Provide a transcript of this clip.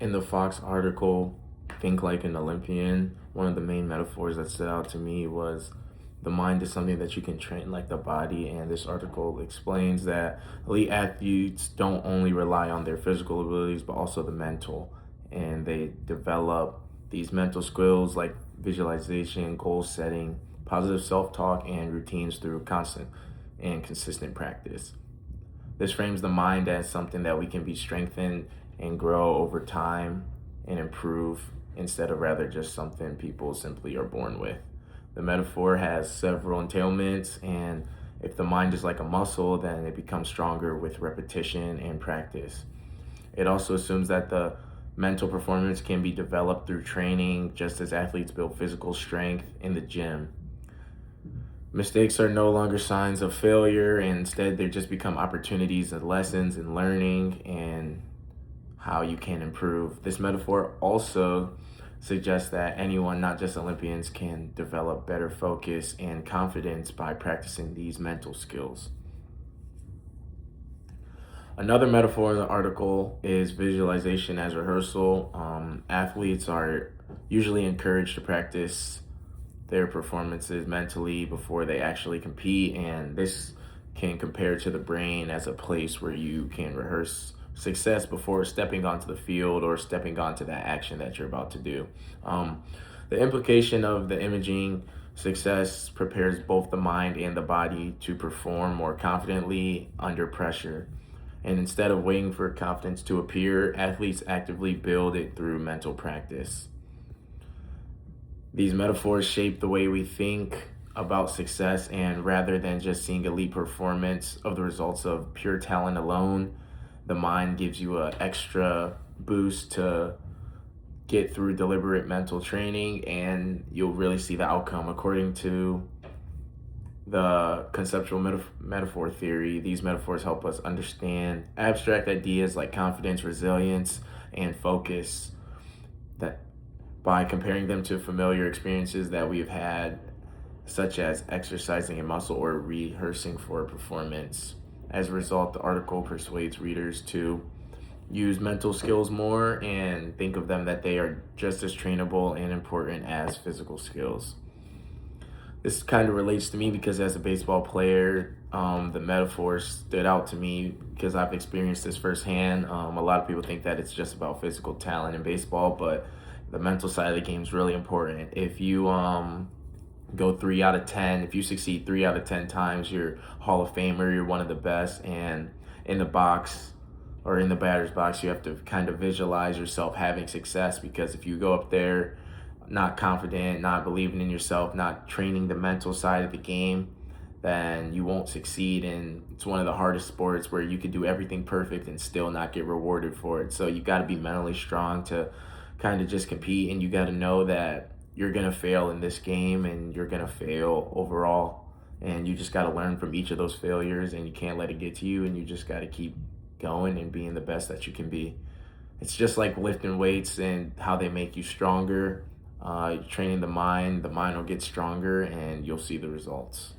In the Fox article, Think Like an Olympian, one of the main metaphors that stood out to me was the mind is something that you can train like the body. And this article explains that elite athletes don't only rely on their physical abilities, but also the mental. And they develop these mental skills like visualization, goal setting, positive self talk, and routines through constant and consistent practice. This frames the mind as something that we can be strengthened and grow over time and improve instead of rather just something people simply are born with. The metaphor has several entailments, and if the mind is like a muscle, then it becomes stronger with repetition and practice. It also assumes that the mental performance can be developed through training, just as athletes build physical strength in the gym. Mistakes are no longer signs of failure, and instead they just become opportunities and lessons and learning and how you can improve. This metaphor also suggests that anyone, not just Olympians, can develop better focus and confidence by practicing these mental skills. Another metaphor in the article is visualization as rehearsal. Athletes are usually encouraged to practice their performances mentally before they actually compete, and this can compare to the brain as a place where you can rehearse success before stepping onto the field or stepping onto that action that you're about to do. Um, the implication of the imaging success prepares both the mind and the body to perform more confidently under pressure. And instead of waiting for confidence to appear, athletes actively build it through mental practice. These metaphors shape the way we think about success, and rather than just seeing elite performance of the results of pure talent alone, the mind gives you an extra boost to get through deliberate mental training, and you'll really see the outcome. According to the conceptual metaphor theory, these metaphors help us understand abstract ideas like confidence, resilience, and focus, that by comparing them to familiar experiences that we've had, such as exercising a muscle or rehearsing for a performance. As a result, the article persuades readers to use mental skills more and think of them that they are just as trainable and important as physical skills. This kind of relates to me because as a baseball player, the metaphor stood out to me because I've experienced this firsthand. A lot of people think that it's just about physical talent in baseball, but the mental side of the game is really important. If you go 3 out of 10, if you succeed 3 out of 10 times, you're Hall of Famer, you're one of the best. And in the box or in the batter's box, you have to kind of visualize yourself having success, because if you go up there not confident, not believing in yourself, not training the mental side of the game, then you won't succeed. And it's one of the hardest sports where you could do everything perfect and still not get rewarded for it. So you got to be mentally strong to kind of just compete, and you got to know that you're going to fail in this game and you're going to fail overall. And you just got to learn from each of those failures, and you can't let it get to you, and you just got to keep going and being the best that you can be. It's just like lifting weights and how they make you stronger. Training the mind will get stronger and you'll see the results.